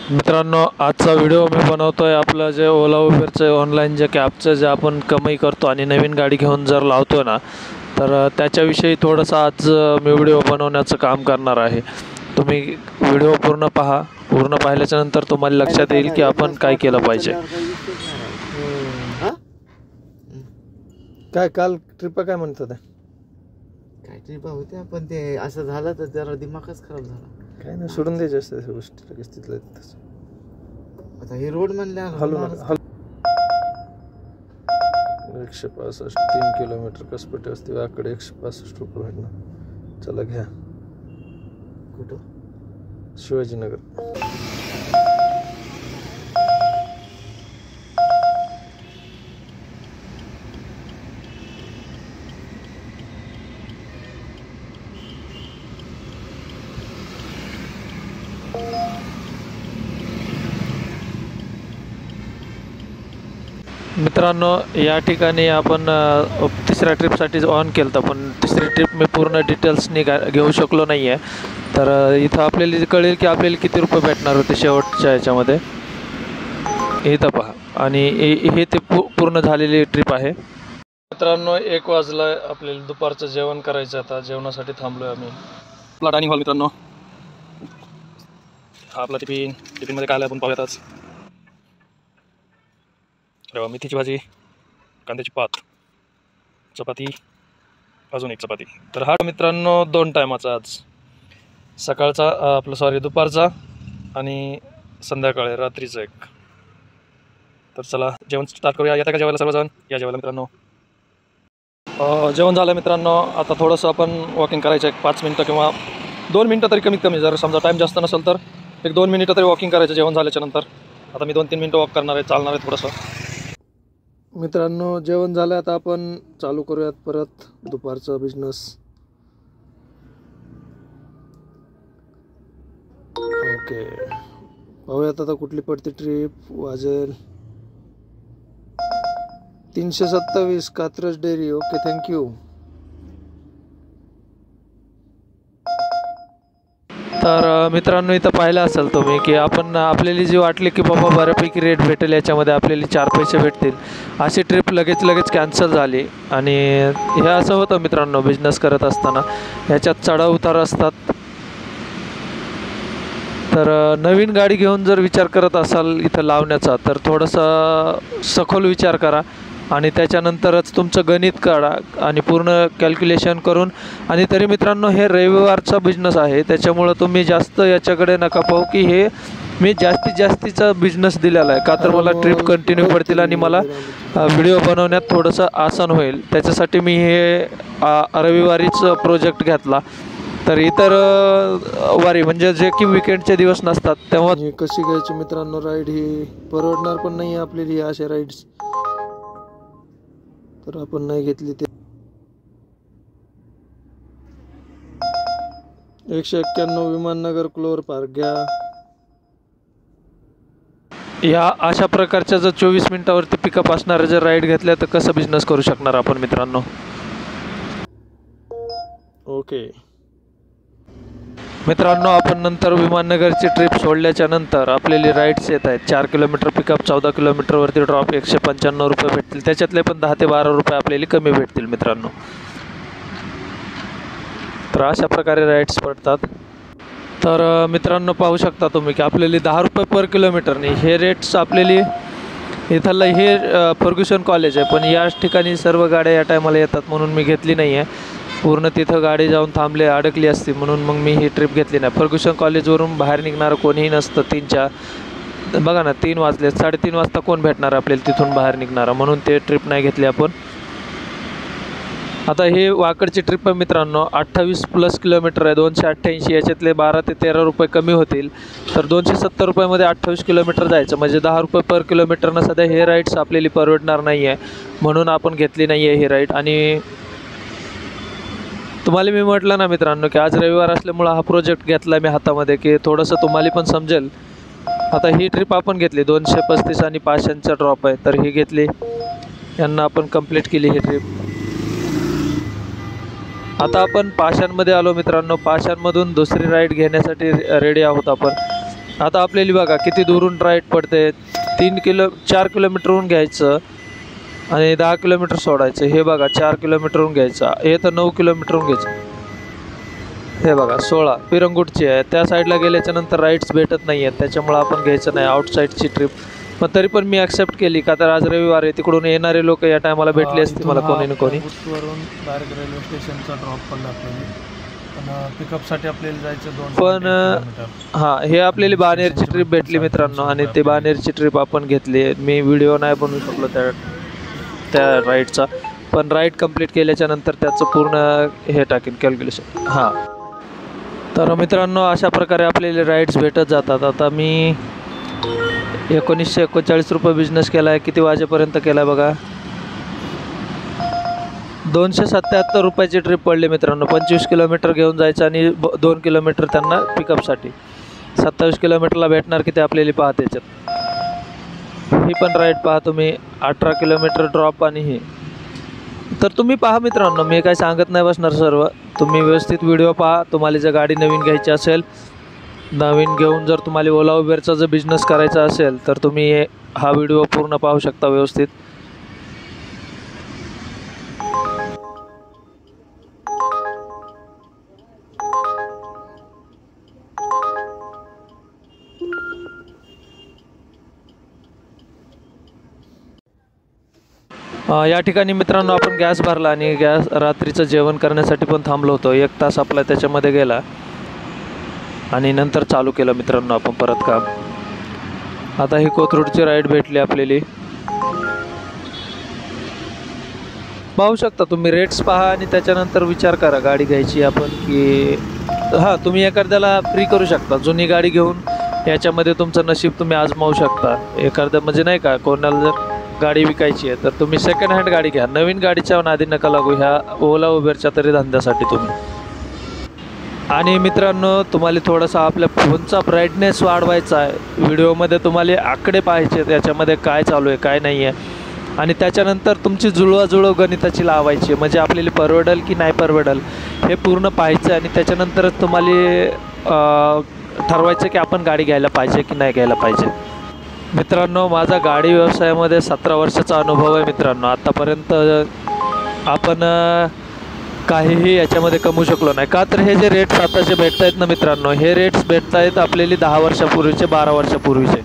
मित्रांनो, आजचा व्हिडिओ मी बनवतोय आपलं जे ओला उबेरचं ऑनलाईन जे कॅबचं जे आपण कमाई करतो आणि नवीन गाडी घेऊन जर लावतो ना, तर त्याच्याविषयी थोडंसं आज मी व्हिडिओ बनवण्याचं काम करणार आहे. तुम्ही व्हिडिओ पूर्ण पहा. पूर्ण पाहिल्याच्या नंतर तुम्हाला लक्षात येईल की आपण काय केलं पाहिजे. काय काल ट्रिप काय म्हणत होता? काय ट्रिपा होत्या पण ते असं झालं तर जरा दिमागच खराब झाला. काय नाही, सोडून द्यायचं असतं त्या गोष्टी लगेच तिथलं तसं. आता हे रोड म्हणल्यावर 165 3 किलोमीटर कसपटी असते वाकडे 165 रुपये भेटणार. चला घ्या. कुठं? शिवाजीनगर. मित्रांनो, या ठिकाणी आपण तिसऱ्या ट्रिपसाठी ऑन केलं होतं, पण तिसरी ट्रिप मी पूर्ण डिटेल्सनी घेऊ शकलो नाही आहे. तर इथं आपल्याला कळेल की आपल्याला किती रुपये भेटणार होते शेवटच्या ह्याच्यामध्ये. इथं पहा. आणि हे ते पूर्ण झालेली ट्रिप आहे. मित्रांनो, 1 वाजला. आपल्याला दुपारचं जेवण करायचं. आता जेवणासाठी थांबलो आहे आम्ही. आपला डायनिंग हॉल मित्रांनो. हा आपला टिफिनमध्ये काय आलं आपण पाहूयातच. मेथीची भाजी, कांद्याची पात, चपाती, अजून एक चपाती. तर हा मित्रांनो 2 टायमाचा आज. सकाळचा दुपारचा आणि संध्याकाळी रात्रीचा एक. तर चला जेवण स्टार्ट करूया. येता का जेवायला सर्वजण? या जेवायला मित्रांनो. जेवण झालं मित्रांनो. आता थोडंसं आपण वॉकिंग करायचं. 5 मिनटं किंवा 2 मिनटं तरी कमीत कमी. जर समजा टाईम जास्त नसेल तर 1-2 मिनिटं तरी वॉकिंग करायचं जेवण झाल्याच्या नंतर. आता मी 2-3 मिनटं वॉक करणार आहे, चालणार आहे थोडंसं. मित्रांनो, जेवण झालं. आता आपण चालू करूयात परत दुपारचा बिझनेस. ओके, पाहूयात आता कुठली पडते ट्रिप. वाजेल 327 कात्रज डेअरी. Okay, thank you. तर मित्रांनो, इथं पाहिलं असेल तुम्ही की आपण आपल्याला जी वाटली की बाबा बऱ्यापैकी रेट भेटेल, याच्यामध्ये आपल्याला 4 पैसे भेटतील, अशी ट्रिप लगेच कॅन्सल झाली. आणि हे असं होतं मित्रांनो बिझनेस करत असताना. ह्याच्यात चढाव उतार असतात. तर नवीन गाडी घेऊन जर विचार करत असाल इथं लावण्याचा, तर थोडंसं सखोल विचार करा आणि त्याच्यानंतरच तुमचं गणित काढा आणि पूर्ण कॅल्क्युलेशन करून. आणि तरी मित्रांनो, हे रविवारचा बिझनेस आहे, त्याच्यामुळं तुम्ही जास्त याच्याकडे नका पाहू की हे मी जास्तीचा बिझनेस दिलेला आहे. का तर मला ट्रिप कंटिन्यू पडतील आणि मला व्हिडिओ बनवण्यात थोडंसं आसान होईल. त्याच्यासाठी मी हे रविवारीच प्रोजेक्ट घेतला. तर इतर वारी म्हणजे जे की विकेंडचे दिवस नसतात तेव्हा कशी घ्यायची मित्रांनो राईड? ही परवडणार पण नाही आपल्याला अशा राईड्स. तर आपण नाही घेतली. ते 191 विमाननगर क्लोअर पार्क घ्या. या अशा प्रकारच्या जर 24 मिनिटावरती पिकअप असणाऱ्या जर राईड घेतल्या तर कसं बिझनेस करू शकणार आपण मित्रांनो. ओके मित्रांनो, आपण नंतर विमाननगरची ट्रिप सोडल्याच्या नंतर आपल्याला राईड्स येत आहेत. 4 किलोमीटर पिकअप, 14 किलोमीटरवरती ड्रॉप, 195 रुपये भेटतील. त्याच्यातले पण 10 ते 12 रुपये आपल्याला कमी भेटतील मित्रांनो. तर अशा प्रकारे राईड्स पडतात. तर मित्रांनो, पाहू शकता तुम्ही की आपल्याला 10 रुपये पर किलोमीटरने हे रेट्स आपल्याला. इथलं हे फर्ग्युसन कॉलेज आहे, पण या ठिकाणी सर्व गाड्या या टायमाला येतात म्हणून मी घेतली नाही आहे. पूर्ण तिथं गाडी जाऊन अडकली असती म्हणून मग मी ही ट्रिप घेतली नाही. फर्ग्युसन कॉलेजवरून बाहेर निघणारं कोणीही नसतं. 3च्या बघा ना, 3 वाजले. 3:30 वाजता कोण भेटणार आपल्याला तिथून बाहेर निघणारा, म्हणून ते ट्रिप नाही घेतली आपण. आता हे वाकडची ट्रिप आहे मित्रांनो. 28+ किलोमीटर आहे. 288. याच्यातले 12 ते 13 रुपये कमी होतील. तर 270 रुपयामध्ये 28 किलोमीटर जायचं म्हणजे 10 रुपये पर किलोमीटरनं सध्या हे राईड्स आपल्याला परवडणार नाही आहे, म्हणून आपण घेतली नाही आहे ही राईड. आणि तुम्हाला मी म्हटलं ना मित्रांनो की आज रविवार असल्यामुळं हा प्रोजेक्ट घेतला मी हातामध्ये की थोडंसं तुम्हाला पण समजेल. आता ही ट्रिप आपण घेतली. 235 आणि 500चा ड्रॉप आहे, तर ही घेतली. यांना आपण कंप्लीट केली ही ट्रिप. आता आपण पाषाणमध्ये आलो मित्रांनो. पाषाणमधून दुसरी राईड घेण्यासाठी रेडी आहोत आपण. आता आपल्याला बघा किती दुरून राईट पडते. 4 किलोमीटरहून घ्यायचं आणि 10 किलोमीटर सोडायचं. हे बघा 4 किलोमीटरहून घ्यायचं, हे तर 9 किलोमीटरहून घ्यायचं. हे बघा 16 पिरंगुटची आहे. त्या साईडला गेल्याच्या नंतर राईट्स भेटत नाही आहेत, त्याच्यामुळं आपण घ्यायचं नाही आउटसाईडची ट्रिप. पण तरी पण मी ॲक्सेप्ट केली का तर आज रविवार आहे, तिकडून येणारे लोक या टायमाला भेटले असते मला कोणी ना कोणी. वरून डायरेक्ट रेल्वे स्टेशनचा ड्रॉप पण आपल्याला, पण पिकअपसाठी आपल्याला जायचं 2 पण हां, हे आपल्याला बाणेरची ट्रिप भेटली मित्रांनो आणि ते बाणेरची ट्रिप आपण घेतली. मी व्हिडिओ नाही बनवू शकलो त्या राईडचा, पण राईड कंप्लीट केल्याच्या नंतर त्याचं पूर्ण हे टाकेन कॅल्क्युलेशन. हां, तर मित्रांनो अशा प्रकारे आपल्याला राईड्स भेटत जातात. आता मी 1941 रुपये बिझनेस केला आहे. किती वाजेपर्यंत केला आहे बघा, 277 रुपयाची ट्रिप पडली मित्रांनो. 25 किलोमीटर घेऊन जायचं आणि 2 किलोमीटर त्यांना पिकअपसाठी. 27 किलोमीटरला भेटणार किती आपल्याला पाहा त्याच्यात. ही पण राईड पहा तुम्ही, 18 किलोमीटर ड्रॉप आणि ही. तर तुम्ही पहा मित्रांनो, मी काय सांगत नाही बसणार सर्व. तुम्ही व्यवस्थित व्हिडिओ पहा. तुम्हाला जर गाडी नवीन घ्यायची असेल, नवीन घेऊन जर तुम्हाला ओला उबेरचा जर बिझनेस करायचा असेल तर तुम्ही हा व्हिडिओ पूर्ण पाहू शकता व्यवस्थित. या ठिकाणी मित्रांनो आपण गॅस भरला आणि रात्रीचं जेवण करण्यासाठी पण थांबलो होतो. 1 तास आपला त्याच्यामध्ये गेला आणि नंतर चालू केलं मित्रांनो आपण परत काम. आता ही कोथरूडची राईड भेटली आपल्याला. पाहू शकता तुम्ही, रेट्स पहा आणि त्याच्यानंतर विचार करा गाडी घ्यायची आपण की हां. तुम्ही एखाद्याला फ्री करू शकता. जुनी गाडी घेऊन याच्यामध्ये तुमचं नशीब तुम्ही आजमावू शकता. एखाद्या म्हणजे नाही का, कोणाला जर गाडी विकायची आहे तर तुम्ही सेकंड हँड गाडी घ्या. नवीन गाडीच्या नादी नका लागू ह्या ओला उबेरच्या तरी धंद्यासाठी तुम्ही. आणि मित्रांनो तुम्हाला थोडासा आपल्या फोनचा ब्राईटनेस वाढवायचा आहे. व्हिडिओमध्ये तुम्हाला आकडे पाहायचे, त्याच्यामध्ये काय चालू आहे काय नाही आहे, आणि त्याच्यानंतर तुमची जुळवाजुळव गणिताची लावायची. म्हणजे आपल्याला परवडेल की नाही परवडेल हे पूर्ण पाहायचं आणि त्याच्यानंतरच तुम्हाला ठरवायचं की आपण गाडी घ्यायला पाहिजे की नाही घ्यायला पाहिजे. मित्रांनो माझा गाडी व्यवसायामध्ये 17 वर्षाचा अनुभव आहे मित्रांनो. आत्तापर्यंत आपण काहीही याच्यामध्ये कमवू शकलो नाही. का तर हे जे रेट्स आताचे भेटत आहेत ना मित्रांनो, हे रेट्स भेटत आहेत आपल्याला 10 वर्षापूर्वीचे 12 वर्षापूर्वीचे,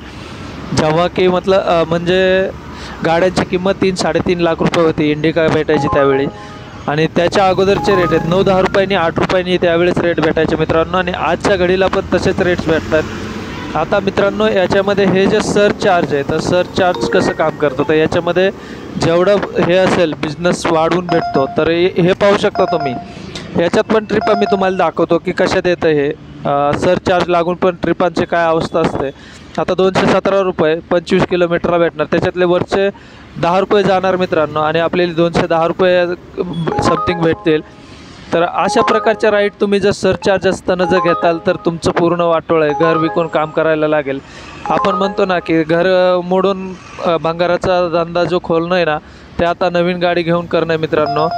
जेव्हा की म्हणजे गाड्यांची किंमत 3-3.5 लाख रुपये होती. इंडिका भेटायची त्यावेळी, आणि त्याच्या अगोदरचे रेट आहेत 9-10 रुपयांनी 8 रुपयांनी त्यावेळेस रेट भेटायचे मित्रांनो. आणि आजच्या घडीला पण तसेच रेट्स भेटतात. आता मित्रांनो याच्यामध्ये हे जे सरचार्ज आहे, तर सरचार्ज कसं काम करतं, तर याच्यामध्ये जेवढं हे असेल बिझनेस वाढवून भेटतो. तर हे पाहू शकता तुम्ही. याच्यात पण ट्रिपा मी तुम्हाला दाखवतो की कशात येतं हे सरचार्ज लागून पण ट्रिपांची काय अवस्था असते. आता 217 रुपये 25 किलोमीटरला भेटणार. त्याच्यातले वरचे 10 रुपये जाणार मित्रांनो आणि आपल्याला 210 रुपये समथिंग भेटतील. तर अशा प्रकारच्या राईड तुम्ही जर सरचार्ज असताना जर घेताल तर तुमचं पूर्ण वाटोळ आहे. घर विकून काम करायला लागेल. आपण म्हणतो ना की घर मोडून भंगाराचा धंदा जो खोलणं आहे ना, ते आता नवीन गाडी घेऊन करणं आहे मित्रांनो.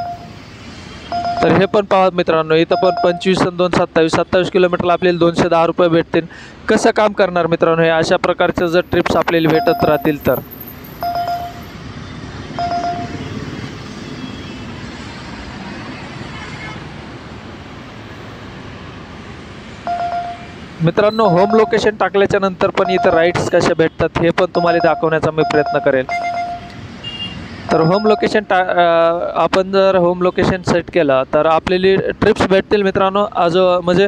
तर हे पण पहा मित्रांनो, इथं पण 25 आणि 2 27 किलोमीटरला आपल्याला 210 रुपये भेटतील. कसं काम करणार मित्रांनो हे अशा प्रकारच्या जर ट्रिप्स आपल्याला भेटत राहतील तर. मित्रांनो होम लोकेशन टाकल्याच्या नंतर पण इथं राईड्स कशा भेटतात हे पण तुम्हाला दाखवण्याचा मी प्रयत्न करेन. तर होम लोकेशन आपण जर होम लोकेशन सेट केलं तर आपल्याला ट्रिप्स भेटतील मित्रांनो म्हणजे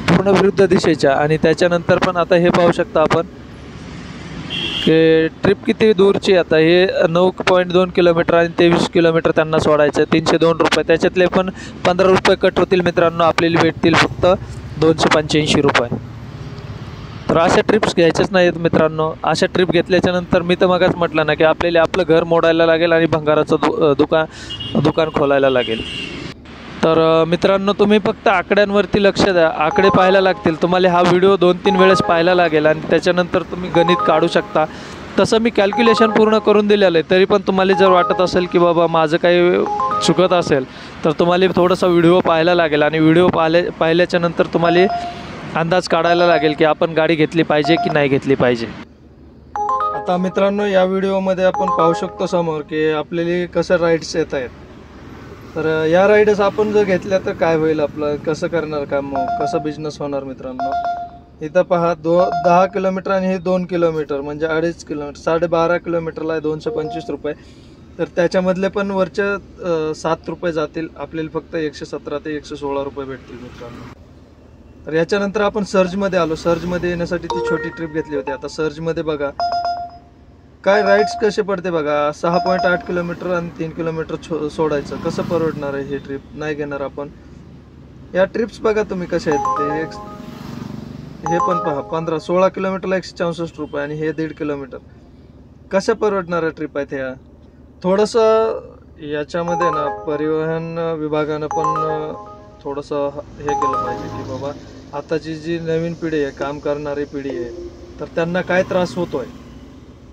पूर्ण विरुद्ध दिशेच्या. आणि त्याच्यानंतर पण आता हे पाहू शकता आपण की ट्रिप किती दूरची. आता हे 9.2 किलोमीटर आणि 23 किलोमीटर त्यांना सोडायचं, 302 रुपये. त्याच्यातले पण 15 रुपये कट होतील मित्रांनो. आपल्याला भेटतील फक्त 285 रुपये. तर अशा ट्रिप्स घ्यायच्याच नाहीत मित्रांनो. अशा ट्रिप घेतल्याच्या नंतर मी तर मगच म्हटलं ना की आपल्याला आपलं घर मोडायला लागेल आणि भंगाराचं दुकान खोलायला लागेल. तर मित्रांनो तुम्ही फक्त आकड्यांवरती लक्ष द्या. आकडे पाहायला लागतील तुम्हाला. हा व्हिडिओ 2-3 वेळेस पाहायला लागेल आणि त्याच्यानंतर तुम्ही गणित काढू शकता. तसं मी कॅल्क्युलेशन पूर्ण करून दिलेलं आहे. तरी पण तुम्हाला जर वाटत असेल की बाबा माझं काही चुकत असेल तर तुम्हाला थोडासा व्हिडिओ पाहायला लागेल. आणि व्हिडिओ पाहिल्याच्या नंतर तुम्हाला अंदाज काढायला लागेल की आपण गाडी घेतली पाहिजे की नाही घेतली पाहिजे. आता मित्रांनो, या व्हिडिओमध्ये आपण पाहू शकतो समोर की आपल्याला कसं राईड्स येत आहेत. तर या राईड्स आपण जर घेतल्या तर काय होईल, आपलं कसं करणार काम, कसं बिझनेस होणार मित्रांनो. इथं पहा 10 किलोमीटर आणि हे 2 किलोमीटर म्हणजे 2.5 किलोमीटर, 12.5 किलोमीटरला आहे 225 रुपये. तर त्याच्यामधले पण वरचे 7 रुपये जातील, आपल्याला फक्त 117 ते 116 रुपये भेटतील मित्रांनो. तर याच्यानंतर आपण सर्जमध्ये आलो. सर्जमध्ये येण्यासाठी ती छोटी ट्रिप घेतली होती. आता सर्जमध्ये बघा काय राईड्स कसे पडते बघा. 6.8 किलोमीटर आणि 3 किलोमीटर सोडायचं. कसं परवडणार आहे ही ट्रिप, नाही घेणार आपण. या ट्रिप्स बघा तुम्ही कशा आहेत ते. हे पण पहा 16 किलोमीटरला 164 रुपये आणि हे 1.5 किलोमीटर. कशा परवडणाऱ्या ट्रिप आहेत ह्या. थोडंसं याच्यामध्ये ना परिवहन विभागानं पण थोडंसं हे केलं पाहिजे की बाबा आताची जी नवीन पिढी आहे, काम करणारी पिढी आहे, तर त्यांना काय त्रास होतोय.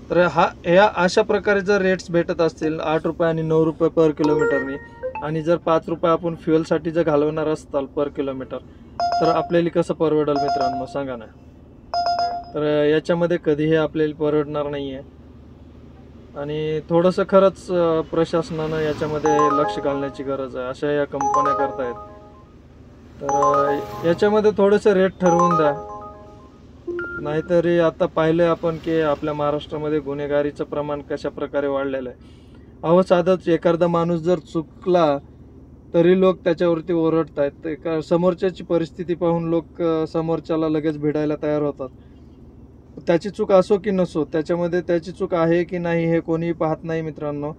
तर ह्या अशा प्रकारे जर रेट्स भेटत असतील 8 रुपये आणि 9 रुपये पर किलोमीटरनी, आणि जर 5 रुपये आपण फ्युएलसाठी जर घालवणार असताल पर किलोमीटर, तर आपल्याला कसं परवडेल मित्रांनो सांगा ना. तर याच्यामध्ये कधीही आपल्याला परवडणार नाही आहे. आणि थोडंसं खरंच प्रशासनानं याच्यामध्ये लक्ष घालण्याची गरज आहे. अशा या कंपन्या करतायत, तर याच्यामध्ये थोडंसं रेट ठरवून द्या. नाहीतरी आता पाहिलं आपण की आपल्या महाराष्ट्रामध्ये गुन्हेगारीचं प्रमाण कशा प्रकारे वाढलेलं आहे. अहो साधंच एखादा माणूस जर चुकला तरी लोक त्याच्यावरती ओरडत आहेत. समोरच्याची परिस्थिती पाहून लोक समोरच्याला लगेच भिडायला तयार होतात. त्याची चूक असो की नसो, त्याच्यामध्ये त्याची चूक आहे की नाही हे कोणीही पाहत नाही मित्रांनो.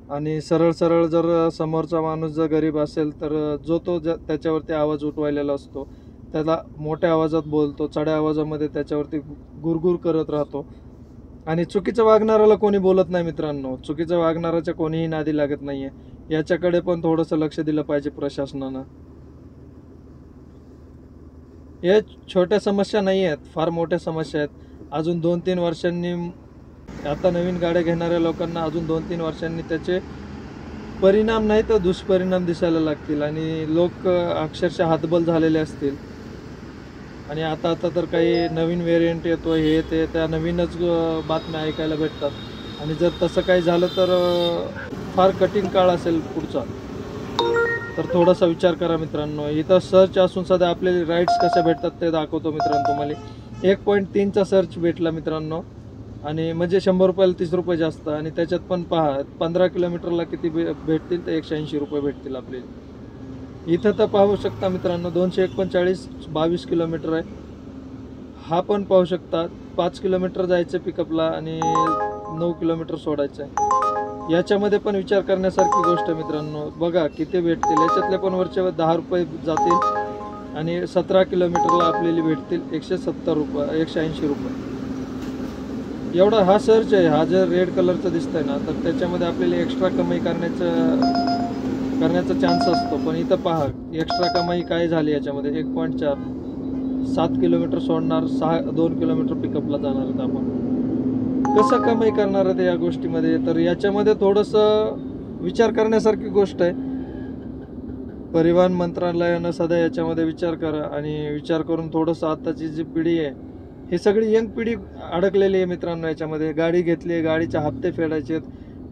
आणि सरळ सरळ जर समोरचा माणूस जर गरीब असेल तर जो तो त्याच्यावरती आवाज उठवायलेला असतो, त्याला मोठ्या आवाजात बोलतो, चढ्या आवाजामध्ये त्याच्यावरती गुरगुर करत राहतो. आणि चुकीचं वागणाऱ्याला कोणी बोलत नाही मित्रांनो. चुकीचं वागणाऱ्याच्या कोणीही नादी लागत नाही आहे. याच्याकडे पण थोडंसं लक्ष दिलं पाहिजे प्रशासनानं. हे छोट्या समस्या नाही आहेत, फार मोठ्या समस्या आहेत. अजून 2-3 वर्षांनी, आता नवीन गाड्या घेणाऱ्या लोकांना अजून 2-3 वर्षांनी त्याचे परिणाम नाही तर दुष्परिणाम दिसायला लागतील आणि लोक अक्षरशः हातबल झालेले असतील. आणि आता तर काही नवीन व्हेरियंट येतो, हे ते त्या नवीनच बातम्या ऐकायला भेटतात. आणि जर तसं काही झालं तर फार कठीण काळ असेल पुढचा. तर थोडासा विचार करा मित्रांनो. इथं सर्च असून सध्या आपले राईड्स कशा भेटतात ते दाखवतो मित्रांनो तुम्हाला. 1.3चा सर्च भेटला मित्रांनो, आणि म्हणजे 100 रुपयाला 30 रुपये जास्त. आणि त्याच्यात पण पहा 15 किलोमीटरला किती भेटतील तर 180 रुपये भेटतील आपल्याला. इथं तर पाहू शकता मित्रांनो 239 22 किलोमीटर आहे. हा पण पाहू शकता 5 किलोमीटर जायचं पिकअपला आणि 9 किलोमीटर सोडायचं आहे. याच्यामध्ये पण विचार करण्यासारखी गोष्ट मित्रांनो. बघा किती भेटतील. याच्यातले पण वरचे 10 रुपये जातील आणि 17 किलोमीटरला आपल्याला भेटतील 170 रुपये 180 रुपये. एवढा हा सर्च आहे. हा जर रेड कलरचं दिसतंय ना, तर त्याच्यामध्ये आपल्याला एक्स्ट्रा कमाई करण्याचा चान्स असतो. पण इथं पहा एक्स्ट्रा कमाई काय झाली याच्यामध्ये. 1.4 7 किलोमीटर सोडणार, 2 किलोमीटर पिकअपला जाणार आहेत आपण. कसं कमाई करणार आहे या गोष्टीमध्ये. तर याच्यामध्ये थोडंसं विचार करण्यासारखी गोष्ट आहे. परिवहन मंत्रालयानं सध्या याच्यामध्ये विचार करा. आणि विचार करून थोडंसं आताची जी पिढी आहे, ही सगळी यंग पिढी अडकलेली आहे मित्रांनो याच्यामध्ये. गाडी घेतली आहे, गाडीचे हप्ते फेडायचे आहेत,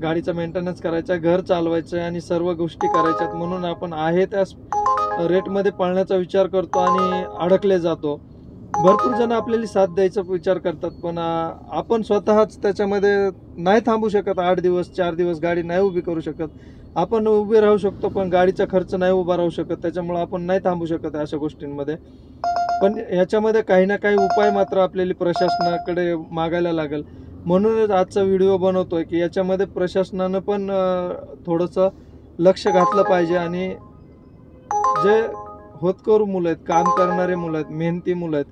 गाडीचा मेंटेनन्स करायचा, घर चालवायचं आहे आणि सर्व गोष्टी करायच्या आहेत. म्हणून आपण आहे त्या रेटमध्ये पाळण्याचा विचार करतो आणि अडकले जातो. भरपूर जण आपल्याला साथ द्यायचा विचार करतात, पण आपण स्वतःच त्याच्यामध्ये नाही थांबू शकत. 8 दिवस 4 दिवस गाडी नाही उभी करू शकत. आपण उभे राहू शकतो पण गाडीचा खर्च नाही उभा राहू शकत. त्याच्यामुळे आपण नाही थांबू शकत अशा गोष्टींमध्ये. पण ह्याच्यामध्ये काही ना काही उपाय मात्र आपल्याला प्रशासनाकडे मागायला लागेल. म्हणूनच आजचा व्हिडिओ बनवतोय की याच्यामध्ये प्रशासनानं पण थोडंसं लक्ष घातलं पाहिजे. आणि जे होतकरू मुलं आहेत, काम करणारे मुलं आहेत, मेहनती मुलं आहेत,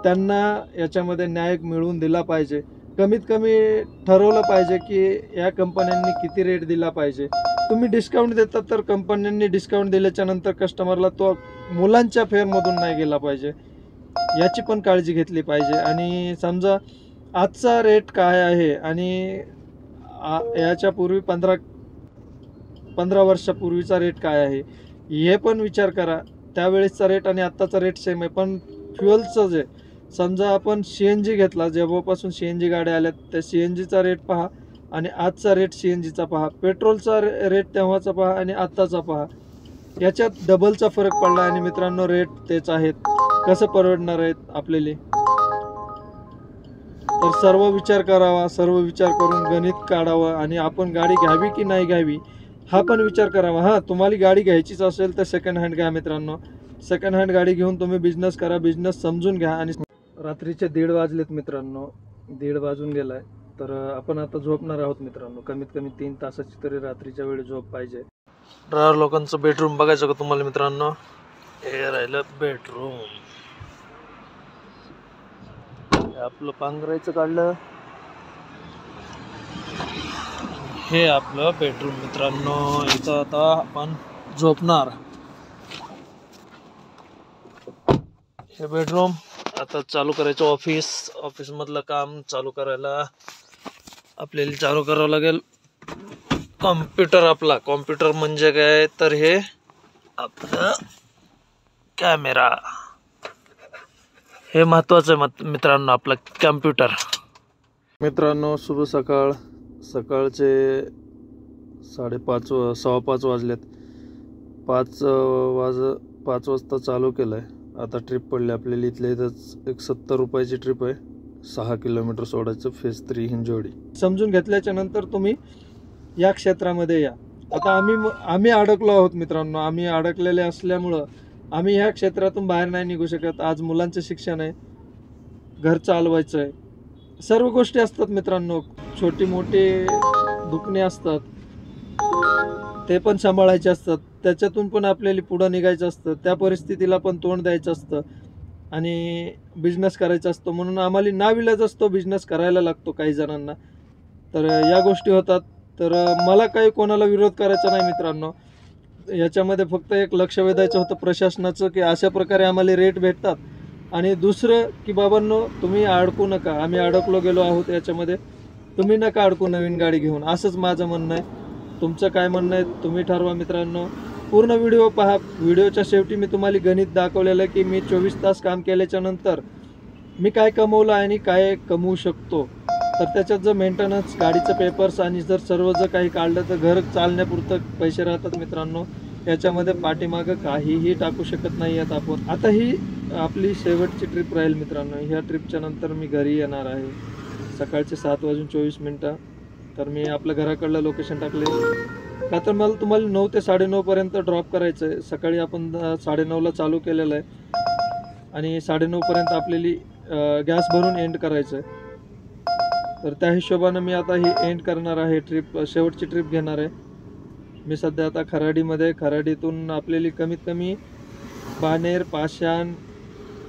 त्यांना याच्यामध्ये न्याय मिळवून दिला पाहिजे. कमीत कमी ठरवलं पाहिजे की या कंपन्यांनी किती रेट दिला पाहिजे. तुम्ही डिस्काउंट देतात तर कंपन्यांनी डिस्काउंट दिल्याच्या नंतर कस्टमरला तो मुलांच्या फेअरमधून नाही गेला पाहिजे, याची पण काळजी घेतली पाहिजे. आणि समजा आजचा रेट काय आहे आणि याच्यापूर्वी 15 वर्षापूर्वीचा रेट काय आहे हे पण विचार करा. त्यावेळेसचा रेट आणि आत्ताचा रेट सेम आहे, पण फ्युएलचं जे समजा आपण CNG घेतला, जेव्हापासून CNG गाड्या आल्यात त्या CNGचा रेट पहा आणि आजचा रेट CNGचा पहा, पेट्रोलचा रेट तेव्हाचा पहा आणि आत्ताचा पहा, याच्यात डबलचा फरक पडला. आणि मित्रांनो रेट तेच आहेत, कसं परवडणार आहेत आपल्याला. तर सर्व विचार करावा, सर्व विचार करून गणित काढावं आणि आपण गाडी घ्यावी की नाही घ्यावी हा पण विचार करावा. हां, तुम्हाला गाडी घ्यायचीच असेल तर सेकंड हँड घ्या मित्रांनो. सेकंड हँड गाडी घेऊन तुम्ही बिझनेस करा, बिझनेस समजून घ्या. आणि रात्रीचे 1:30 वाजलेत मित्रांनो, 1:30 वाजून गेलाय. तर आपण आता झोपणार आहोत मित्रांनो. कमीत कमी 3 तासाची तरी रात्रीच्या वेळी झोप पाहिजे. ड्रायव्हर लोकांचं बेडरूम बघायचं का तुम्हाला मित्रांनो? हे राहिलं बेडरूम. आपलं पांघरायचं काढलं, हे आपलं बेडरूम मित्रांनो. इथं आता आपण झोपणार. हे बेडरूम. आता चालू करायचं ऑफिस मधलं काम. चालू करायला आपल्याला चालू करावं लागेल कॉम्प्युटर. आपला कॉम्प्युटर म्हणजे काय तर हे आपलं कॅमेरा, हे महत्वाचं आहे मित्रांनो, आपलं कॅम्प्युटर. मित्रांनो शुभ सकाळ. सकाळचे 5:30 वाजलेत. 5 वाजता चालू केलंय. आता ट्रिप पडली आपल्याला. इथल्या इथंच एक 70 रुपयाची ट्रिप आहे. 6 किलोमीटर सोडायचं. फेज 3 हिंजवडी. समजून घेतल्याच्या नंतर तुम्ही या क्षेत्रामध्ये या. आता आम्ही अडकलो आहोत मित्रांनो. आम्ही अडकलेले असल्यामुळं आम्ही ह्या क्षेत्रातून बाहेर नाही निघू शकत. आज मुलांचं शिक्षण आहे, घर चालवायचं आहे, सर्व गोष्टी असतात मित्रांनो. छोटी मोठी दुखणे असतात, ते पण सांभाळायचे असतात. त्याच्यातून पण आपल्याला पुढं निघायचं असतं. त्या परिस्थितीला पण तोंड द्यायचं असतं आणि बिझनेस करायचा असतो. म्हणून आम्हाला नाविलाज असतो, बिझनेस करायला लागतो काही जणांना. तर या गोष्टी होतात. तर मला काही कोणाला विरोध करायचा नाही मित्रांनो. याच्यामध्ये फक्त एक लक्ष वेधायचं होतं प्रशासनाचं, की अशा प्रकारे आम्हाला रेट भेटतात. आणि दुसरं की बाबांनो, तुम्ही अडकू नका. आम्ही अडकलो गेलो आहोत याच्यामध्ये, तुम्ही नका अडकू नवीन गाडी घेऊन. असंच माझं म्हणणं आहे. तुमचं काय म्हणणं आहे तुम्ही ठरवा मित्रांनो. पूर्ण व्हिडिओ पहा. व्हिडिओच्या शेवटी मी तुम्हाला गणित दाखवलेलं की मी 24 तास काम केल्याच्या नंतर मी काय कमवलं आणि काय कमवू शकतो. तर त्याच्यात जर मेंटेनन्स, गाडीचं पेपर्स आणि जर सर्व जर काही काढलं तर घर चालण्यापुरतं पैसे राहतात मित्रांनो. याच्यामध्ये पाठीमागं काहीही टाकू शकत नाही आहेत आपण. आता ही आपली शेवटची ट्रिप राहील मित्रांनो. ह्या ट्रिपच्या नंतर मी घरी येणार आहे. सकाळचे 7:24. तर मी आपल्या घराकडलं लोकेशन टाकले का तर मला तुम्हाला 9 ते 9:30 पर्यंत ड्रॉप करायचं आहे. सकाळी आपण 9:30ला चालू केलेलं आहे आणि 9:30 पर्यंत आपल्याली गॅस भरून एंड करायचं आहे. तर त्या हिशोबानं मी आता ही एंड करणार आहे ट्रिप, शेवटची ट्रिप घेणार आहे. मी सध्या आता खराडीमध्ये. खराडीतून आपल्याला कमीत कमी बाणेर, पाषाण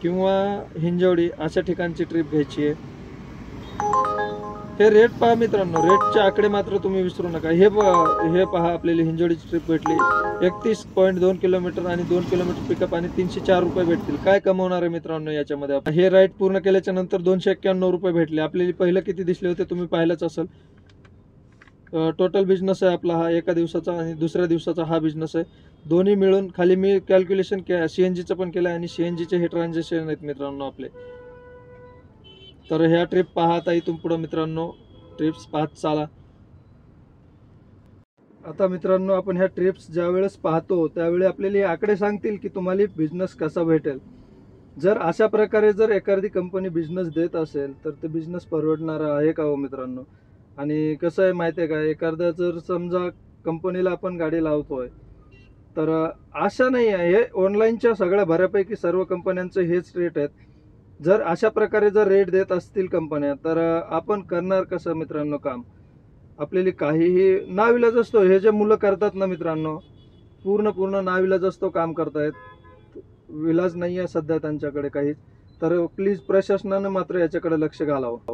किंवा हिंजवडी अशा ठिकाणची ट्रिप घ्यायची आहे. हे रेट पहा मित्रांनो, रेटचे आकडे मात्र तुम्ही विसरू नका. हे पहा आपल्याला हिंजवडीची ट्रिप भेटली 31.2 किलोमीटर आणि 2 किलोमीटर पिकअप आणि 304 रुपये भेटतील. काय कमवणार आहे मित्रांनो याच्यामध्ये. हे राईड पूर्ण केल्याच्या नंतर 291 रुपये भेटले. आपल्याला पहिलं किती दिसले होते तुम्ही पाहिलंच असेल. टोटल बिझनेस आहे आपला हा, एका दिवसाचा आणि दुसऱ्या दिवसाचा हा बिझनेस आहे. दोन्ही मिळून खाली मी कॅल्क्युलेशन CNGचं पण केलं आणि CNGचे हे ट्रान्झॅक्शन आहेत मित्रांनो आपले. तर ह्या ट्रिप पहा आता इथून पुढं मित्रांनो. ट्रिप्स पाहत चाला. आता मित्रांनो आपण ह्या ट्रिप्स ज्या वेळेस पाहतो त्यावेळी आपल्याला हे आकडे सांगतील की तुम्हाला बिझनेस कसा भेटेल. जर अशा प्रकारे जर एखादी कंपनी बिझनेस देत असेल तर ते बिझनेस परवडणारा आहे का हो मित्रांनो. आणि कसं आहे माहिती आहे का, एखादा जर समजा कंपनीला आपण गाडी लावतोय तर अशा नाही आहे. हे ऑनलाईनच्या सगळ्या बऱ्यापैकी सर्व कंपन्यांचे हेच रेट आहेत. जर अशा प्रकारे जर रेट देत असतील कंपन्या तर आपण करणार कसं मित्रांनो काम. आपल्याला काहीही नाविलाज असतो. हे जे मुलं करतात ना मित्रांनो, पूर्ण नाविलाज असतो काम करतायत. विलाज नाही आहे सध्या त्यांच्याकडे काहीच. तर प्लीज प्रशासनानं मात्र याच्याकडे लक्ष घालावं.